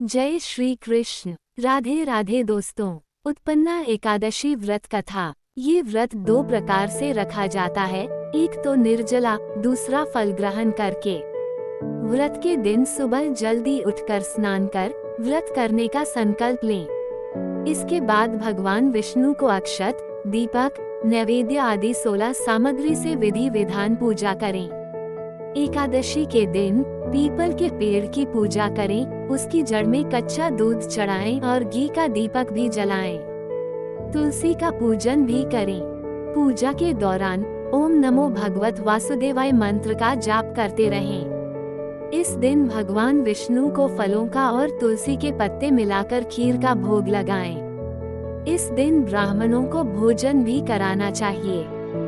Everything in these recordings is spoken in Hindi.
जय श्री कृष्ण। राधे राधे दोस्तों। उत्पन्ना एकादशी व्रत कथा। ये व्रत दो प्रकार से रखा जाता है, एक तो निर्जला, दूसरा फल ग्रहण करके। व्रत के दिन सुबह जल्दी उठकर स्नान कर व्रत करने का संकल्प लें। इसके बाद भगवान विष्णु को अक्षत, दीपक, नैवेद्य आदि 16 सामग्री से विधि विधान पूजा करें। एकादशी के दिन पीपल के पेड़ की पूजा करें, उसकी जड़ में कच्चा दूध चढ़ाएं और घी का दीपक भी जलाएं। तुलसी का पूजन भी करें। पूजा के दौरान ओम नमो भगवत वासुदेवाय मंत्र का जाप करते रहें। इस दिन भगवान विष्णु को फलों का और तुलसी के पत्ते मिलाकर खीर का भोग लगाएं। इस दिन ब्राह्मणों को भोजन भी कराना चाहिए।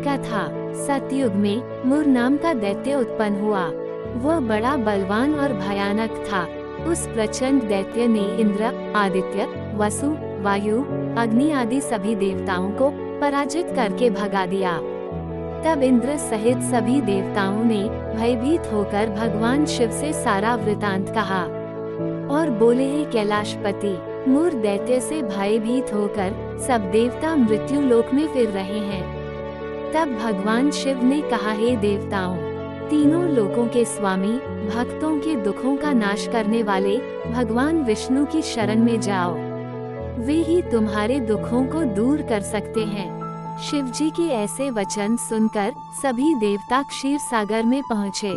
कथा। सतयुग में मुर नाम का दैत्य उत्पन्न हुआ। वह बड़ा बलवान और भयानक था। उस प्रचंड दैत्य ने इंद्र, आदित्य, वसु, वायु, अग्नि आदि सभी देवताओं को पराजित करके भगा दिया। तब इंद्र सहित सभी देवताओं ने भयभीत होकर भगवान शिव से सारा वृतांत कहा और बोले, हे कैलाशपति, मुर दैत्य से भयभीत होकर सब देवता मृत्यु लोक में फिर रहे हैं। तब भगवान शिव ने कहा, हे देवताओं, तीनों लोकों के स्वामी, भक्तों के दुखों का नाश करने वाले भगवान विष्णु की शरण में जाओ। वे ही तुम्हारे दुखों को दूर कर सकते हैं। शिव जी के ऐसे वचन सुनकर सभी देवता क्षीर सागर में पहुँचे।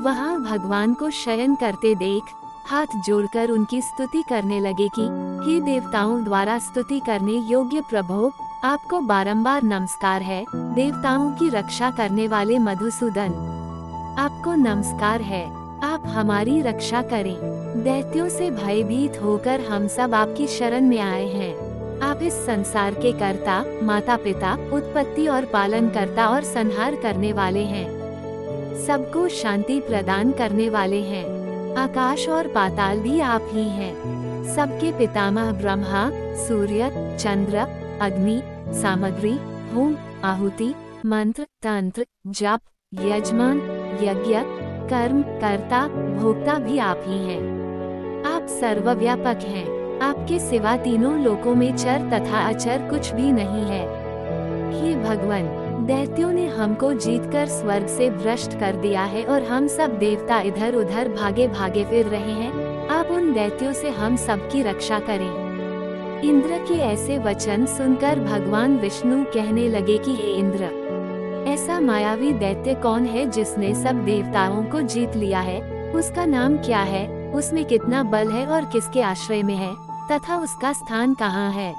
वहाँ भगवान को शयन करते देख हाथ जोड़कर उनकी स्तुति करने लगे कि हे देवताओं द्वारा स्तुति करने योग्य प्रभु, आपको बारंबार नमस्कार है। देवताओं की रक्षा करने वाले मधुसूदन, आपको नमस्कार है। आप हमारी रक्षा करें। दैत्यों से भयभीत होकर हम सब आपकी शरण में आए हैं। आप इस संसार के कर्ता, माता पिता, उत्पत्ति और पालन करता और संहार करने वाले हैं। सबको शांति प्रदान करने वाले हैं। आकाश और पाताल भी आप ही हैं। सबके पितामह ब्रह्मा, सूर्य, चंद्र, अग्नि, सामग्री, होम, आहुति, मंत्र, तंत्र, जप, यजमान, यज्ञ, कर्म, कर्ता, भोक्ता भी आप ही हैं। आप सर्वव्यापक हैं। आपके सिवा तीनों लोकों में चर तथा अचर कुछ भी नहीं है। हे भगवान, दैत्यों ने हमको जीतकर स्वर्ग से भ्रष्ट कर दिया है और हम सब देवता इधर उधर भागे भागे फिर रहे हैं। आप उन दैत्यों से हम सबकी रक्षा करें। इंद्र के ऐसे वचन सुनकर भगवान विष्णु कहने लगे कि हे इंद्र, ऐसा मायावी दैत्य कौन है जिसने सब देवताओं को जीत लिया है? उसका नाम क्या है? उसमें कितना बल है और किसके आश्रय में है तथा उसका स्थान कहाँ है?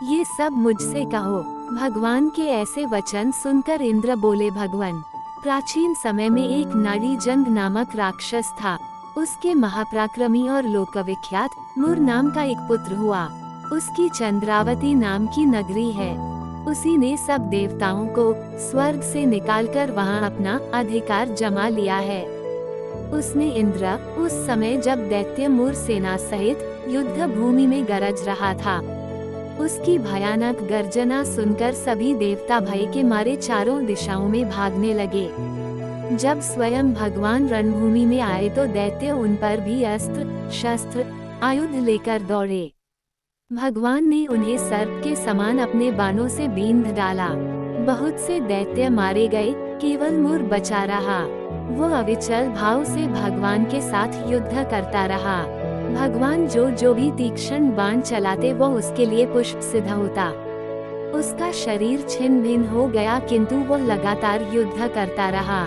ये सब मुझसे कहो। भगवान के ऐसे वचन सुनकर इंद्र बोले, भगवान, प्राचीन समय में एक नाड़ीजंग नामक राक्षस था। उसके महापराक्रमी और लोकविख्यात मुर नाम का एक पुत्र हुआ। उसकी चंद्रावती नाम की नगरी है। उसी ने सब देवताओं को स्वर्ग से निकालकर वहां अपना अधिकार जमा लिया है। उसने इंद्र, उस समय जब दैत्य मुर सेना सहित युद्ध भूमि में गरज रहा था, उसकी भयानक गर्जना सुनकर सभी देवता भय के मारे चारों दिशाओं में भागने लगे। जब स्वयं भगवान रणभूमि में आए तो दैत्य उन पर भी अस्त्र, शस्त्र, आयुध लेकर दौड़े। भगवान ने उन्हें सर्प के समान अपने बाणों से बींध डाला। बहुत से दैत्य मारे गए, केवल मुर बचा रहा। वो अविचल भाव से भगवान के साथ युद्ध करता रहा। भगवान जो भी तीक्ष्ण बाण चलाते वो उसके लिए पुष्प सिद्ध होता। उसका शरीर छिन्न भिन्न हो गया, किंतु वो लगातार युद्ध करता रहा।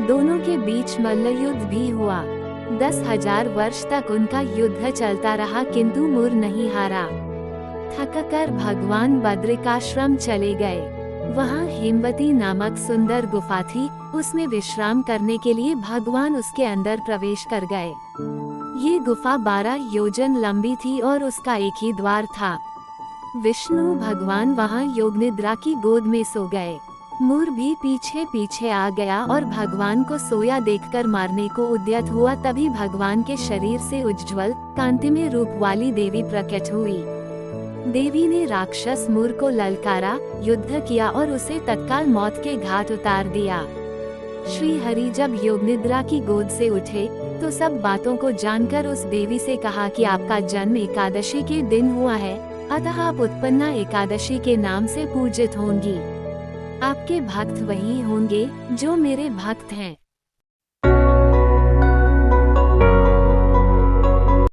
दोनों के बीच मल्ल युद्ध भी हुआ। 10,000 वर्ष तक उनका युद्ध चलता रहा, किंतु मुर नहीं हारा। थककर भगवान बद्रिकाश्रम चले गए। वहाँ हेमवती नामक सुंदर गुफा थी। उसमें विश्राम करने के लिए भगवान उसके अंदर प्रवेश कर गए। ये गुफा 12 योजन लंबी थी और उसका एक ही द्वार था। विष्णु भगवान वहाँ योग निद्रा की गोद में सो गए। मुर भी पीछे पीछे आ गया और भगवान को सोया देखकर मारने को उद्यत हुआ। तभी भगवान के शरीर से उज्ज्वल कांतिमय रूप वाली देवी प्रकट हुई। देवी ने राक्षस मुर को ललकारा, युद्ध किया और उसे तत्काल मौत के घाट उतार दिया। श्री हरि जब योग निद्रा की गोद से उठे तो सब बातों को जानकर उस देवी से कहा कि आपका जन्म एकादशी के दिन हुआ है, अतः आप उत्पन्ना एकादशी के नाम से पूजित होंगी। आपके भक्त वही होंगे जो मेरे भक्त हैं।